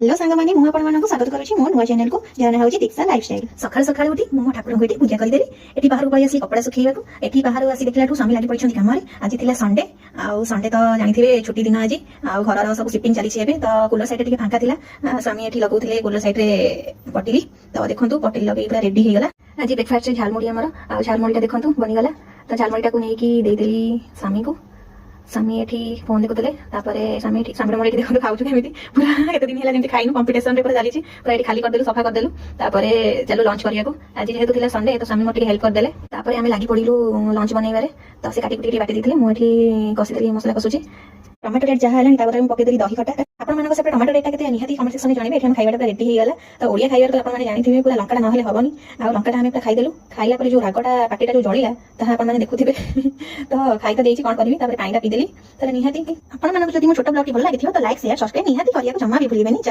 Hello सांग मैंने मुझे आपण स्वागत करुच्ची मो नुआ चैनल को जहाँ ना हूँ दीक्षा लाइफस्टाइल। सकाल सकाल उठी मो ठाकुर को पूजा करदेली। एठी बाहर पळी आसी कपड़ा सुखेइबाकू एठी बाहर आसी देखलाठू स्वामी लागि पड़छन काम रे। आज थिला संडे आउ संडे तो जानिथिबे छुट्टी दिन आज आउ घर सब शिफ्टिंग चली एबे तो कूलर साइड टिके फांका थिला। स्वामी एठी लगाउथिले कूलर साइड रे पटिली तो देखंतु पटिली लगे पूरा रेडी हे गला। आज ब्रेकफास्ट रे झालमुड़ी हमर आउ झालमुड़ीटा देखंतु बनी गला। तो झालमुड़ीटा को नेकी दे देली स्वामी को। स्वामी एठी फोन देखुले स्वामी एठी सामने मोर एठी देखो खाउछु केमिति पूरा केते दिन हेला जेमति खाइनु कंपटीशन रे पूरा चलीछि पूरा एठी खाली कर देलु सफा कर देलु। तापरे चलो लंच करियाको आज जेहेतु थिला संडे तो स्वामी मोर टिके हेल्प कर देले। तापरे आमे लागि पडिलु लंच बनैबारे तो से काटी कुटी बाटी दिथिले मो एठी कसी देली मसला कसुछि। टमाटो रेट जहाँ है तापर पकई देली दही खटा आपण मानक से टमाटो रेटा केते निहाती कमेंट सेक्शन में जानबे। एठी हम खाइबाटा रेडी हे गला तो ओडिया खाइबार तो आपण माने जानिथिबे पूरा लंकाटा न हेले हबनी। आ लंकाटा हम खाइ देलु खाइला पर जो रागटा पाटीटा जो जळिला ताहा आपण माने देखुथिबे तो खाइ त देइछि कोन करबी तापर पानीटा पी देली। तो निहाती आपण मानक जदि मो छोटो ब्लॉग भल लागिथिबो तो लाइक शेयर सब्सक्राइब निहाती करिया को जम्मा भी भूलिबेनी।